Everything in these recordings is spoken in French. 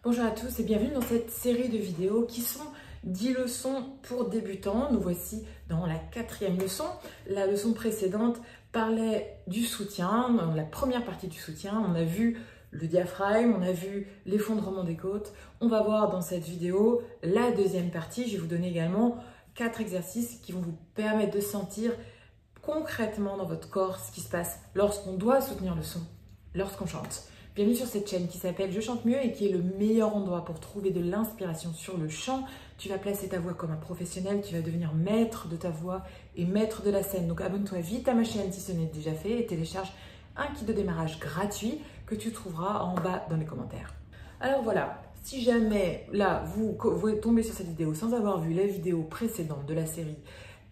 Bonjour à tous et bienvenue dans cette série de vidéos qui sont 10 leçons pour débutants. Nous voici dans la 4e leçon. La leçon précédente parlait du soutien, dans la première partie du soutien. On a vu le diaphragme, on a vu l'effondrement des côtes. On va voir dans cette vidéo la deuxième partie. Je vais vous donner également 4 exercices qui vont vous permettre de sentir concrètement dans votre corps ce qui se passe lorsqu'on doit soutenir le son, lorsqu'on chante. Bienvenue sur cette chaîne qui s'appelle Je chante mieux et qui est le meilleur endroit pour trouver de l'inspiration sur le chant. Tu vas placer ta voix comme un professionnel, tu vas devenir maître de ta voix et maître de la scène. Donc abonne-toi vite à ma chaîne si ce n'est déjà fait et télécharge un kit de démarrage gratuit que tu trouveras en bas dans les commentaires. Alors voilà, si jamais là vous tombez sur cette vidéo sans avoir vu la vidéo précédente de la série,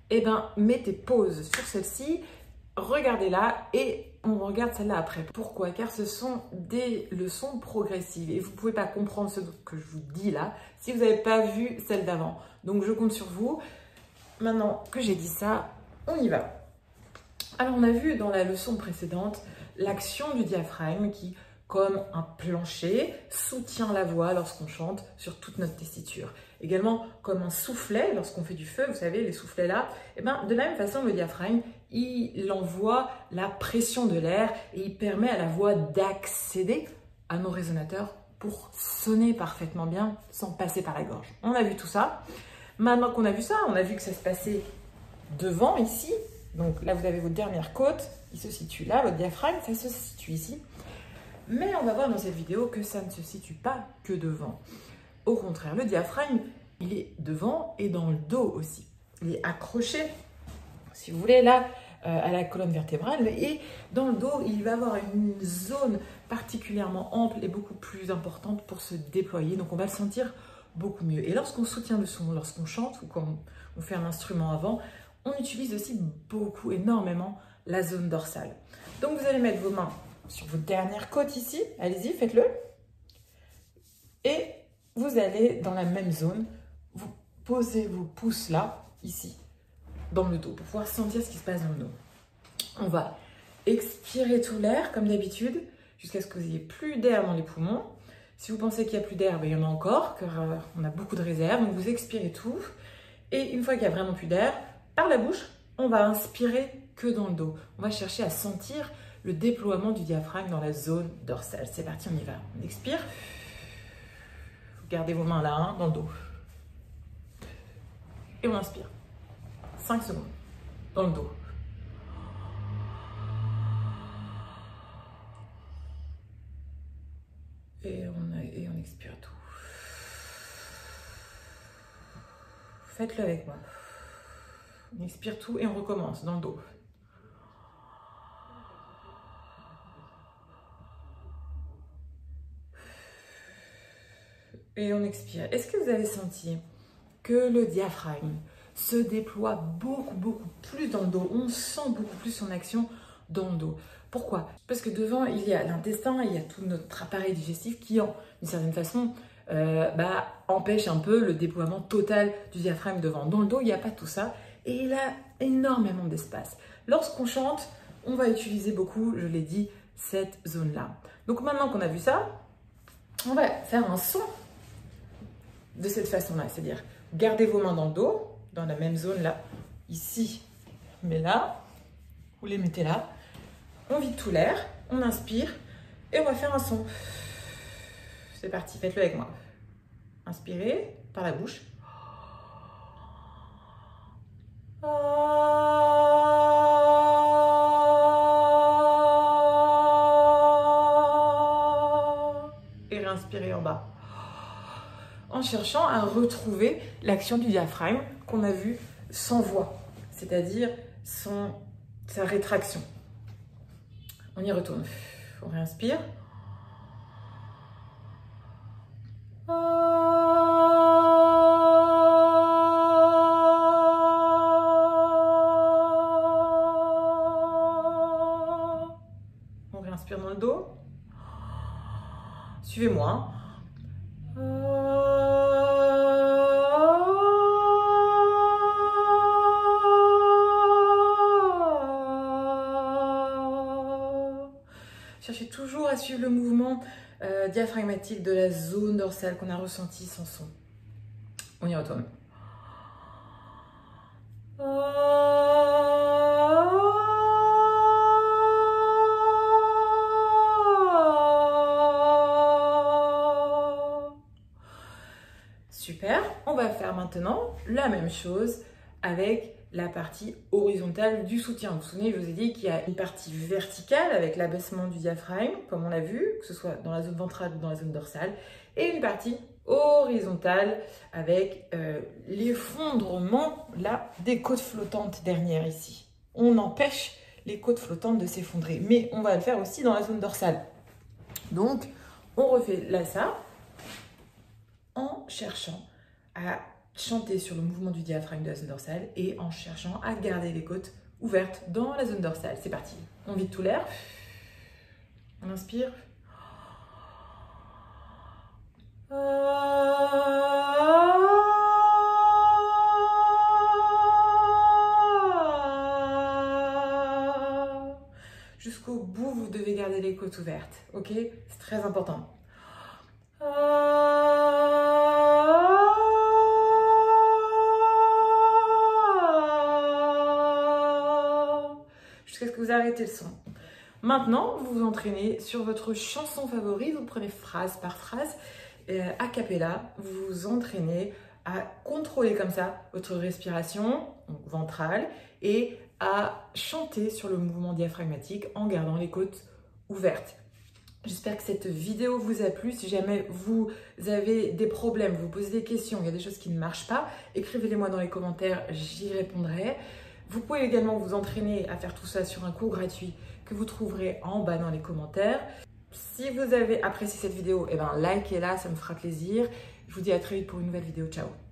eh bien mettez pause sur celle-ci, regardez-la et on regarde celle-là après. Pourquoi? Car ce sont des leçons progressives et vous ne pouvez pas comprendre ce que je vous dis là si vous n'avez pas vu celle d'avant. Donc je compte sur vous. Maintenant que j'ai dit ça, on y va. Alors on a vu dans la leçon précédente l'action du diaphragme qui, comme un plancher, soutient la voix lorsqu'on chante sur toute notre tessiture. Également comme un soufflet lorsqu'on fait du feu, vous savez, les soufflets là, et bien, de la même façon, le diaphragme, il envoie la pression de l'air et il permet à la voix d'accéder à nos résonateurs pour sonner parfaitement bien sans passer par la gorge. On a vu tout ça. Maintenant qu'on a vu ça, on a vu que ça se passait devant ici. Donc là, vous avez votre dernière côte, il se situe là, votre diaphragme, ça se situe ici. Mais on va voir dans cette vidéo que ça ne se situe pas que devant. Au contraire, le diaphragme, il est devant et dans le dos aussi. Il est accroché, si vous voulez, là, à la colonne vertébrale. Et dans le dos, il va avoir une zone particulièrement ample et beaucoup plus importante pour se déployer. Donc, on va le sentir beaucoup mieux. Et lorsqu'on soutient le son, lorsqu'on chante ou quand on fait un instrument avant, on utilise aussi beaucoup, énormément, la zone dorsale. Donc, vous allez mettre vos mains sur votre dernière côte ici. Allez-y, faites-le. Et vous allez dans la même zone, vous posez vos pouces là, ici, dans le dos, pour pouvoir sentir ce qui se passe dans le dos. On va expirer tout l'air, comme d'habitude, jusqu'à ce que vous n'ayez plus d'air dans les poumons. Si vous pensez qu'il n'y a plus d'air, ben, il y en a encore, car on a beaucoup de réserve. Donc vous expirez tout. Et une fois qu'il n'y a vraiment plus d'air, par la bouche, on va inspirer que dans le dos. On va chercher à sentir le déploiement du diaphragme dans la zone dorsale. C'est parti, on y va. On expire. Gardez vos mains là, hein, dans le dos. Et on inspire. 5 secondes. Dans le dos. Et on expire tout. Faites-le avec moi. On expire tout et on recommence dans le dos. Et on expire. Est-ce que vous avez senti que le diaphragme se déploie beaucoup plus dans le dos? On sent beaucoup plus son action dans le dos. Pourquoi? Parce que devant, il y a l'intestin, il y a tout notre appareil digestif qui, d'une certaine façon, empêche un peu le déploiement total du diaphragme devant. Dans le dos, il n'y a pas tout ça et il a énormément d'espace. Lorsqu'on chante, on va utiliser beaucoup, je l'ai dit, cette zone-là. Donc maintenant qu'on a vu ça, on va faire un son de cette façon-là, c'est-à-dire gardez vos mains dans le dos, dans la même zone là, ici, mais là, vous les mettez là, on vide tout l'air, on inspire et on va faire un son. C'est parti, faites-le avec moi. Inspirez par la bouche. Et réinspirez en bas. En cherchant à retrouver l'action du diaphragme qu'on a vu sans voix, c'est-à-dire sa rétraction. On y retourne. On réinspire. On réinspire dans le dos. Suivez-moi. Cherchez toujours à suivre le mouvement diaphragmatique de la zone dorsale qu'on a ressenti sans son. On y retourne. Super, on va faire maintenant la même chose avec la partie horizontale du soutien. Vous vous souvenez, je vous ai dit qu'il y a une partie verticale avec l'abaissement du diaphragme, comme on l'a vu, que ce soit dans la zone ventrale ou dans la zone dorsale, et une partie horizontale avec l'effondrement là, des côtes flottantes dernières ici. On empêche les côtes flottantes de s'effondrer, mais on va le faire aussi dans la zone dorsale. Donc, on refait là ça en cherchant à chanter sur le mouvement du diaphragme de la zone dorsale et en cherchant à garder les côtes ouvertes dans la zone dorsale. C'est parti. On vide tout l'air. On inspire. Jusqu'au bout, vous devez garder les côtes ouvertes. Ok? C'est très important. Jusqu'à ce que vous arrêtez le son. Maintenant, vous vous entraînez sur votre chanson favorite, vous prenez phrase par phrase, a cappella, vous vous entraînez à contrôler comme ça votre respiration donc ventrale et à chanter sur le mouvement diaphragmatique en gardant les côtes ouvertes. J'espère que cette vidéo vous a plu. Si jamais vous avez des problèmes, vous posez des questions, il y a des choses qui ne marchent pas, écrivez-les-moi dans les commentaires, j'y répondrai. Vous pouvez également vous entraîner à faire tout ça sur un cours gratuit que vous trouverez en bas dans les commentaires. Si vous avez apprécié cette vidéo, likez-la, ça me fera plaisir. Je vous dis à très vite pour une nouvelle vidéo. Ciao!